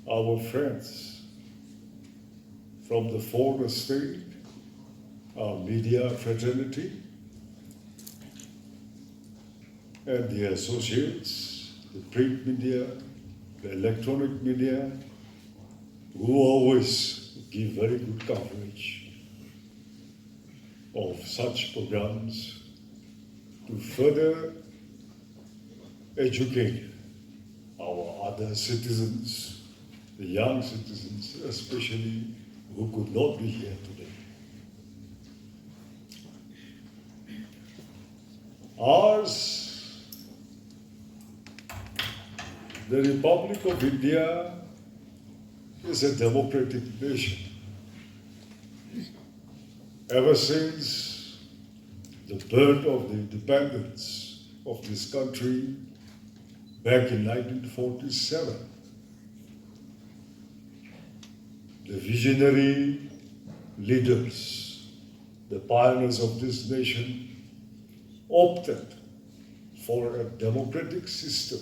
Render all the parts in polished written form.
our friends from the foreign estate, our media fraternity, and the associates, the print media, the electronic media, who always give very good coverage of such programs to further educate our other citizens, the young citizens especially, who could not be here today. Ours, the Republic of India, is a democratic nation. Ever since the birth of the independence of this country back in 1947, the visionary leaders, the pioneers of this nation, opted for a democratic system,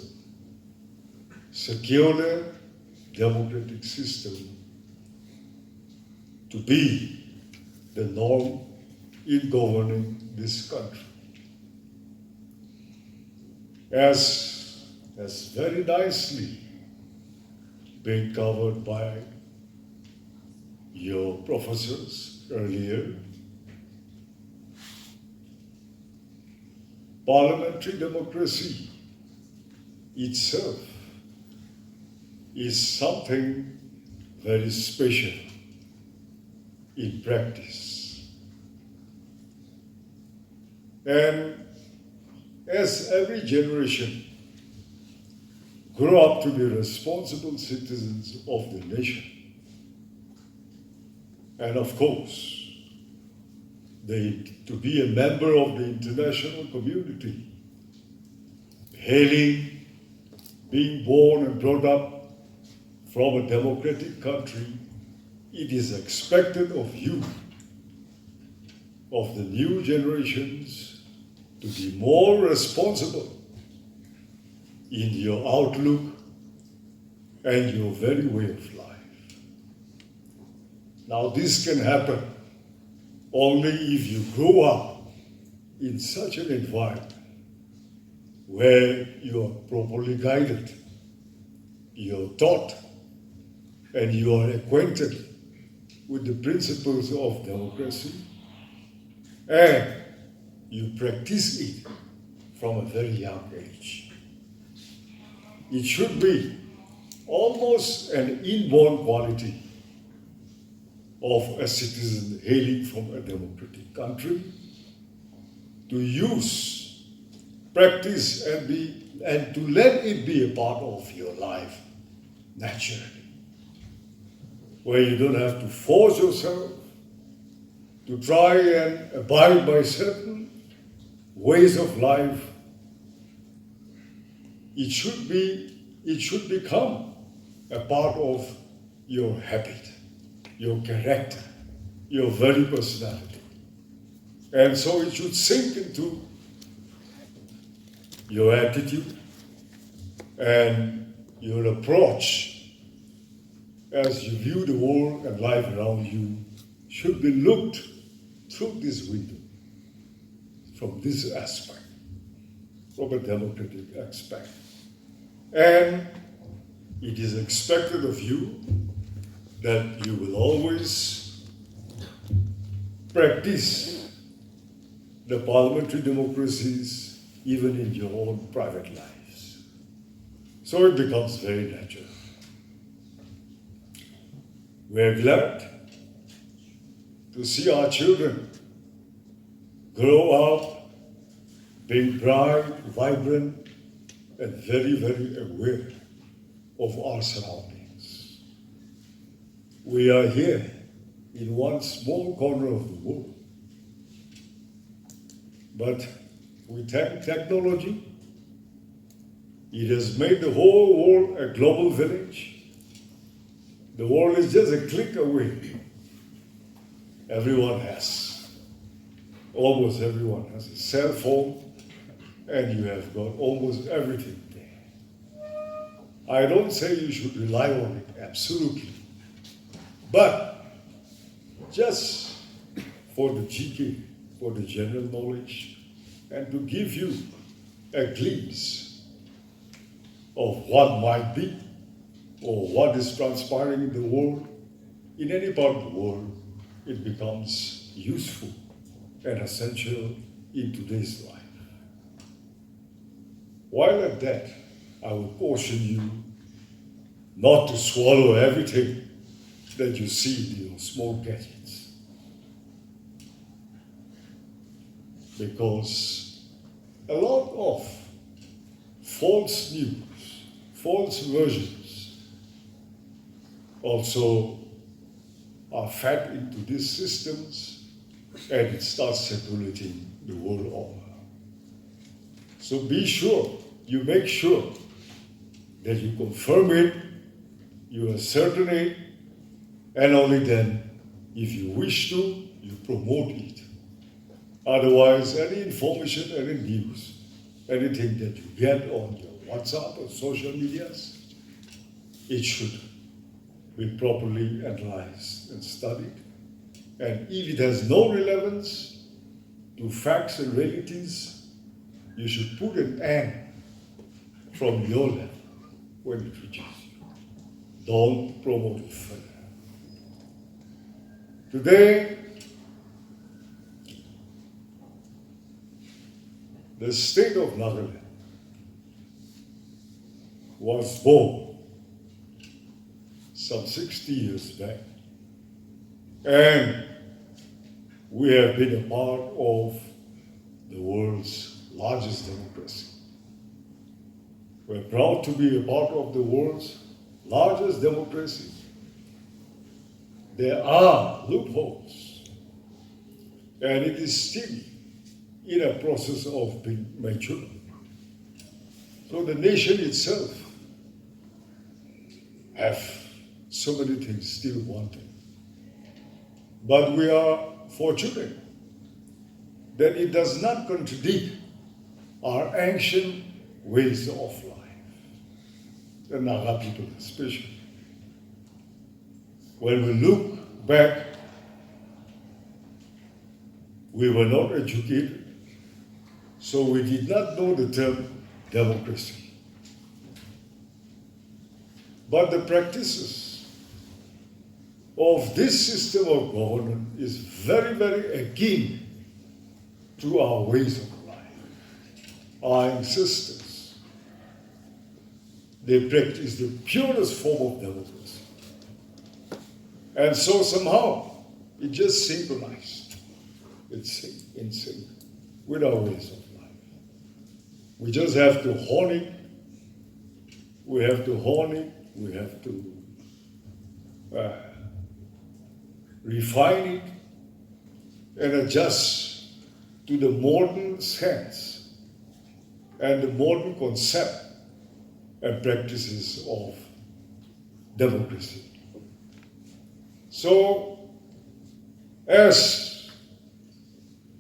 secular democratic system, to be the norm in governing this country. As very nicely been covered by your professors earlier, parliamentary democracy itself is something very special in practice. And as every generation grow up to be responsible citizens of the nation, and of course, to be a member of the international community, being born and brought up from a democratic country, it is expected of you, of the new generations, to be more responsible in your outlook and your very way of life. Now, this can happen only if you grow up in such an environment where you are properly guided, you are taught, and you are acquainted with the principles of democracy, and you practice it from a very young age. It should be almost an inborn quality of a citizen hailing from a democratic country to use, practice, and to let it be a part of your life naturally, where you don't have to force yourself to try and abide by certain ways of life. It should become a part of your habit, your character, your very personality. And so it should sink into your attitude and your approach as you view the world and life around you should be looked through this window, from this aspect, from a democratic aspect. And it is expected of you that you will always practice the parliamentary democracies even in your own private lives. So it becomes very natural. We're glad to see our children grow up being bright, vibrant, and very, very aware of our surroundings. We are here in one small corner of the world, but we thank technology. It has made the whole world a global village. The world is just a click away. Almost everyone has a cell phone, and you have got almost everything there. I don't say you should rely on it, absolutely. But just for the GK, for the general knowledge, and to give you a glimpse of what might be or what is transpiring in the world, in any part of the world, it becomes useful and essential in today's life. While at that, I will caution you not to swallow everything that you see in your small gadgets. Because a lot of false news, false versions also are fed into these systems, and it starts circulating the world over. So be sure, you make sure that you confirm it, you ascertain it, and only then, if you wish to, you promote it. Otherwise, any information, any news, anything that you get on your WhatsApp or social medias, it should be properly analyzed and studied. And if it has no relevance to facts and realities, you should put an end from your level when it reaches you. Don't promote it further. Today, the state of Nagaland was born some 60 years back, and we have been a part of the world's largest democracy. We're proud to be a part of the world's largest democracy. There are loopholes, and it is still in a process of being matured. So the nation itself have so many things still wanting. But we are fortunate that it does not contradict our ancient ways of life, the Naga people especially. When we look back, we were not educated, so we did not know the term democracy. But the practices of this system of governance is very, very akin to our ways of life. Our ancestors, they practiced the purest form of democracy. And so somehow, it just synchronized. It's in sync with our ways of life. We just have to hone it. We have to hone it. We have to refine it and adjust to the modern sense and the modern concept and practices of democracy. So, as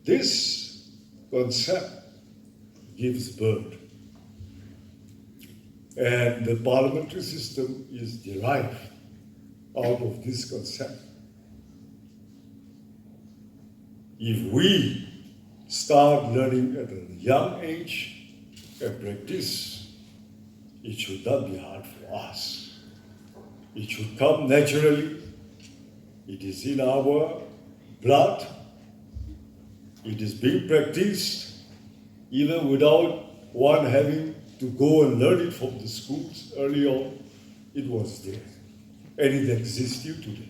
this concept gives birth, and the parliamentary system is derived out of this concept, if we start learning at a young age and practice, it should not be hard for us. It should come naturally. It is in our blood. It is being practiced even without one having to go and learn it from the schools early on. It was there, and it exists still today.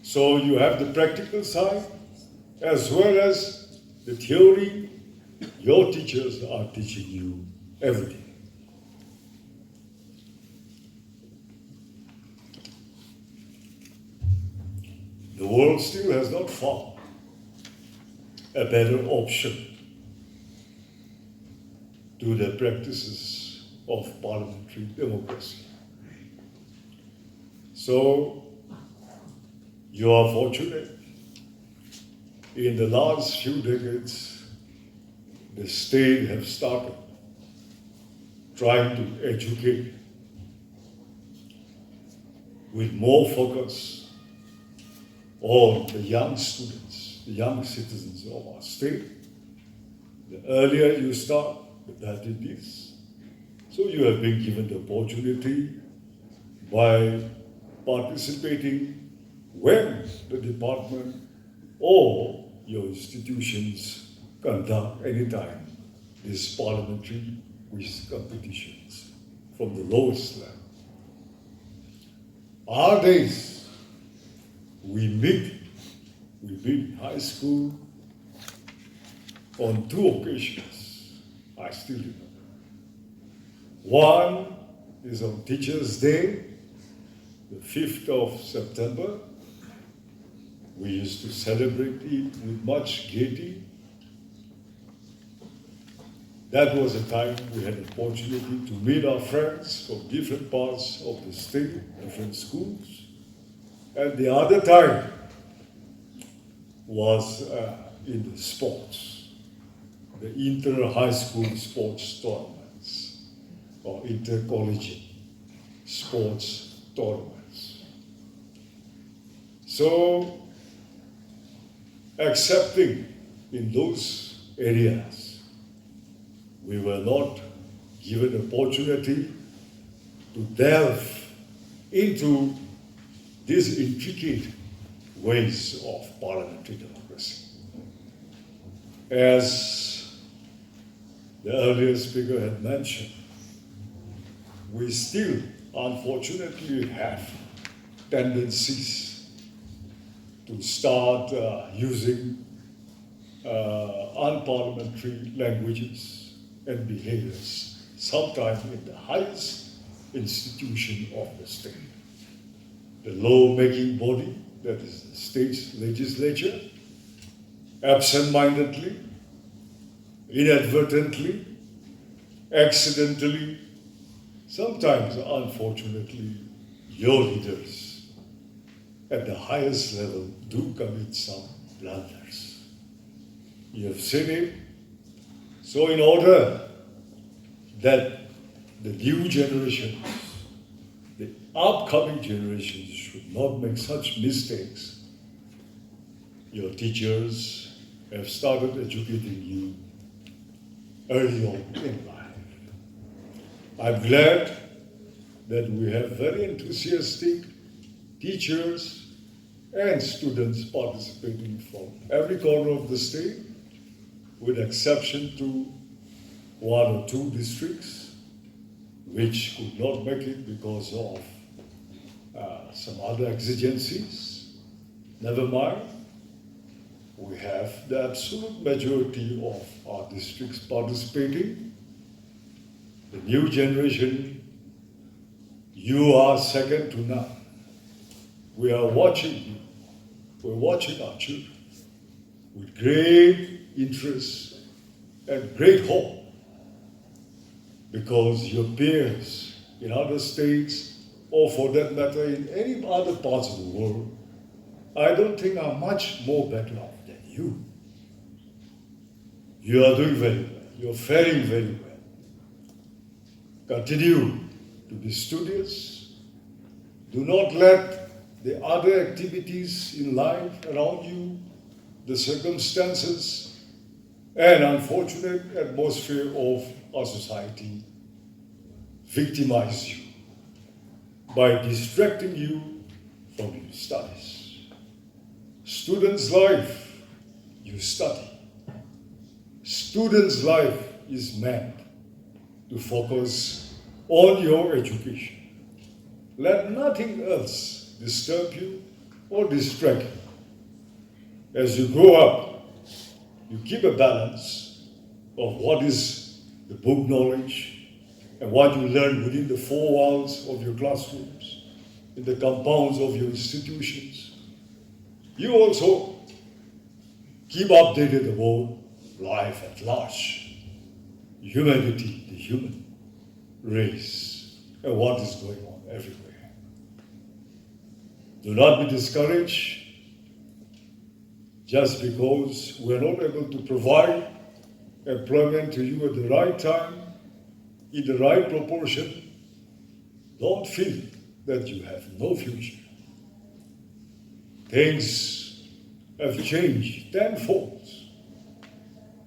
So you have the practical side as well as the theory. Your teachers are teaching you every day. The world still has not found a better option to the practices of parliamentary democracy. So, you are fortunate. In the last few decades, the state have started trying to educate with more focus on the young students, the young citizens of our state. The earlier you start, the better it is. So you have been given the opportunity by participating when the department or your institutions conduct anytime these parliamentary quiz competitions from the lowest level. Our days, we meet in high school on 2 occasions, I still remember. One is on Teachers' Day, the 5th of September. We used to celebrate it with much gaiety. That was a time we had the opportunity to meet our friends from different parts of the state, different schools. And the other time was in the sports, the inter-high school sports tournaments or inter-collegiate sports tournaments. So, accepting in those areas, we were not given opportunity to delve into these intricate ways of parliamentary democracy. As the earlier speaker had mentioned, we still, unfortunately, have tendencies to start using unparliamentary languages and behaviors, sometimes in the highest institution of the state. The law-making body, that is the state's legislature, absent-mindedly, inadvertently, accidentally, sometimes, unfortunately, your leaders at the highest level do commit some blunders. You have seen it. So in order that the new generations, the upcoming generations should not make such mistakes, your teachers have started educating you early on in life. I'm glad that we have very enthusiastic teachers and students participating from every corner of the state, with exception to 1 or 2 districts, which could not make it because of some other exigencies. Never mind, we have the absolute majority of our districts participating. The new generation, you are second to none. We are watching you. We're watching our children with great interest and great hope, because your peers in other states, or for that matter in any other parts of the world, I don't think are much more better off than you. You are doing very well. You're faring very well. Continue to be studious. Do not let the other activities in life around you, the circumstances, and unfortunate atmosphere of our society victimize you by distracting you from your studies. Student's life, you study. Student's life is meant to focus on your education. Let nothing else disturb you or distract you. As you grow up, you keep a balance of what is the book knowledge and what you learn within the 4 walls of your classrooms, in the compounds of your institutions. You also keep updated about life at large, humanity, the human race, and what is going on everywhere. Do not be discouraged just because we're not able to provide employment to you at the right time in the right proportion, don't feel that you have no future. Things have changed tenfold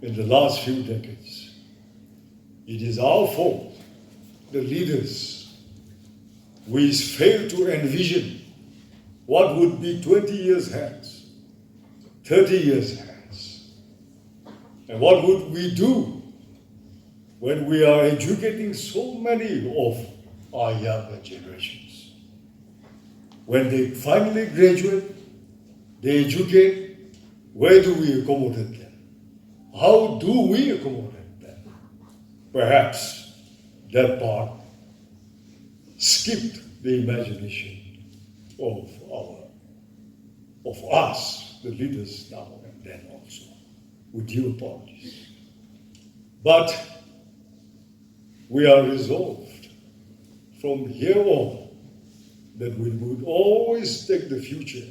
in the last few decades. It is our fault, the leaders. We failed to envision what would be 20 years hence, 30 years hence. And what would we do when we are educating so many of our younger generations? When they finally graduate, they educate, where do we accommodate them? How do we accommodate them? Perhaps that part skipped the imagination of us, the leaders now and then also, with due apologies. But we are resolved from here on that we would always take the future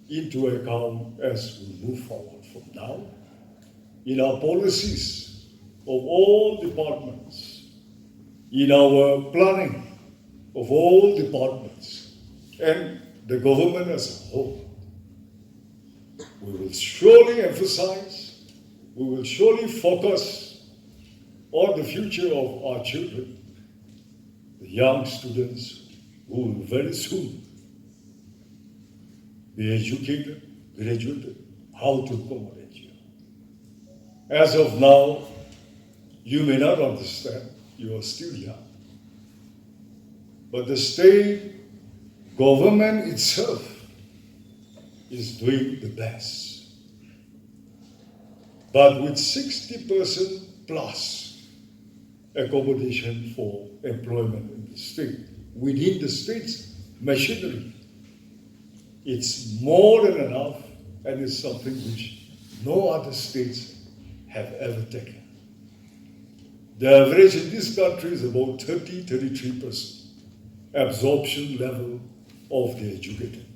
into account as we move forward from now in our policies of all departments, in our planning of all departments, and the government as a whole. We will surely emphasize, we will surely focus on the future of our children, the young students who will very soon be educated, graduated, how to accommodate you. As of now, you may not understand, you are still young. But the state government itself is doing the best. But with 60% plus accommodation for employment in the state, within the state's machinery, it's more than enough, and it's something which no other states have ever taken. The average in this country is about 33% absorption level of the educated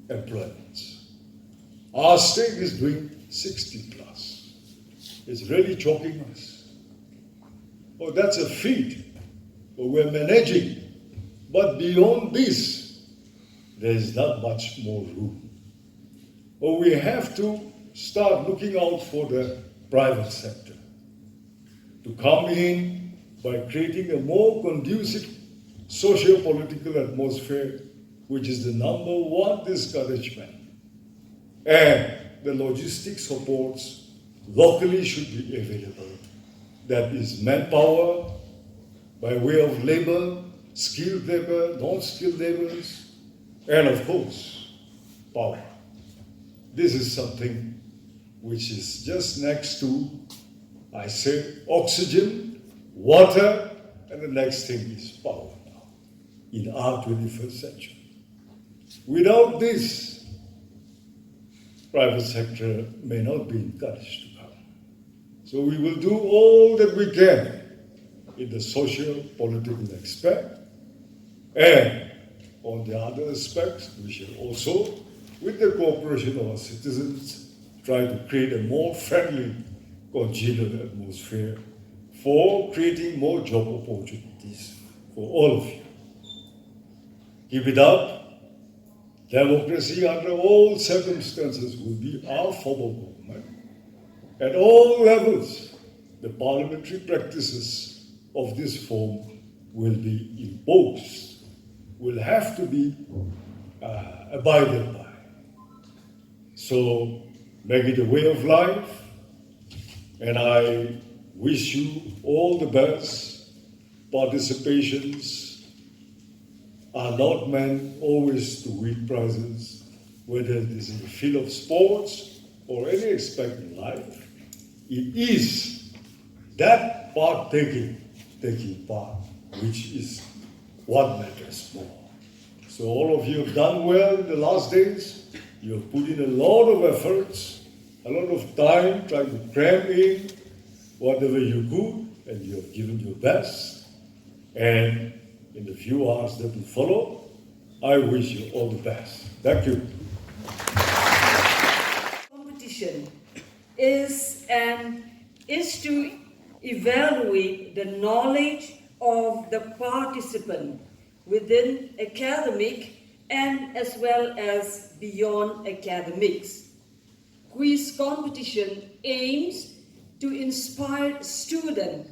employments. Our state is doing 60 plus. It's really choking us. Oh, that's a feat. Oh, we're managing. But beyond this, there is not much more room. Oh, we have to start looking out for the private sector to come in by creating a more conducive socio-political atmosphere, which is the number one discouragement. And the logistic supports locally should be available. That is manpower, by way of labor, skilled labor, non-skilled laborers, and of course, power. This is something which is just next to, I say, oxygen, water, and the next thing is power now, in our 21st century. Without this, private sector may not be encouraged to come. So we will do all that we can in the social-political aspect, and on the other aspects, we shall also, with the cooperation of our citizens, try to create a more friendly, congenial atmosphere for creating more job opportunities for all of you. Keep it up. Democracy under all circumstances will be our form of government. At all levels, the parliamentary practices of this form will be imposed, will have to be abided by. So make it a way of life, and I wish you all the best. Participations are not meant always to win prizes, whether it is in the field of sports or any aspect in life. It is that taking part, which is what matters more. So all of you have done well in the last days. You have put in a lot of efforts, a lot of time trying to cram in whatever you could, and you have given your best. And in the few hours that will follow, I wish you all the best. Thank you. Competition is to evaluate the knowledge of the participant within academic and as well as beyond academics. Quiz competition aims to inspire students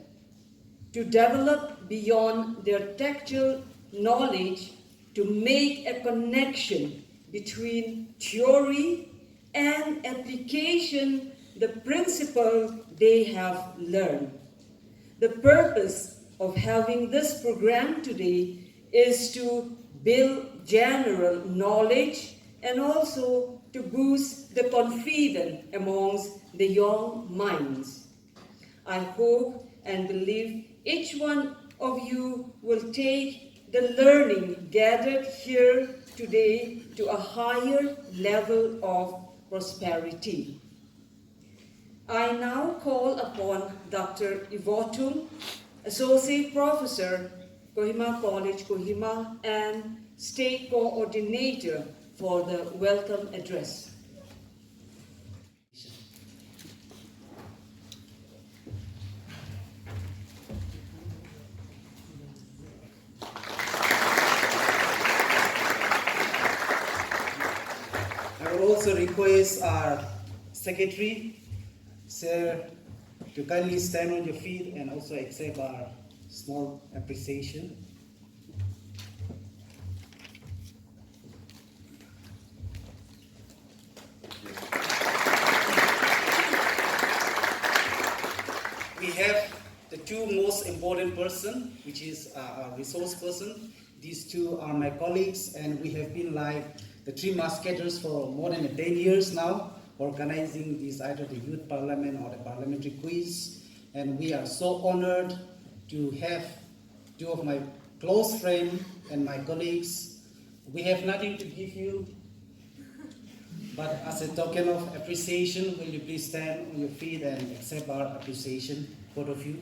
to develop beyond their textual knowledge to make a connection between theory and application, the principle they have learned. The purpose of having this program today is to build general knowledge and also to boost the confidence amongst the young minds. I hope and believe each one of you will take the learning gathered here today to a higher level of prosperity. I now call upon Dr. Ivotum, Associate Professor, Kohima College, Kohima, and State Coordinator for the welcome address. I will also request our Secretary, Sir, to kindly stand on your feet and also accept our small appreciation. We have the two most important person, which is our resource person. These two are my colleagues, and we have been like the Three Musketeers for more than 10 years now, organizing this either the youth parliament or the parliamentary quiz. And we are so honored to have two of my close friends and my colleagues. We have nothing to give you, but as a token of appreciation, will you please stand on your feet and accept our appreciation, both of you?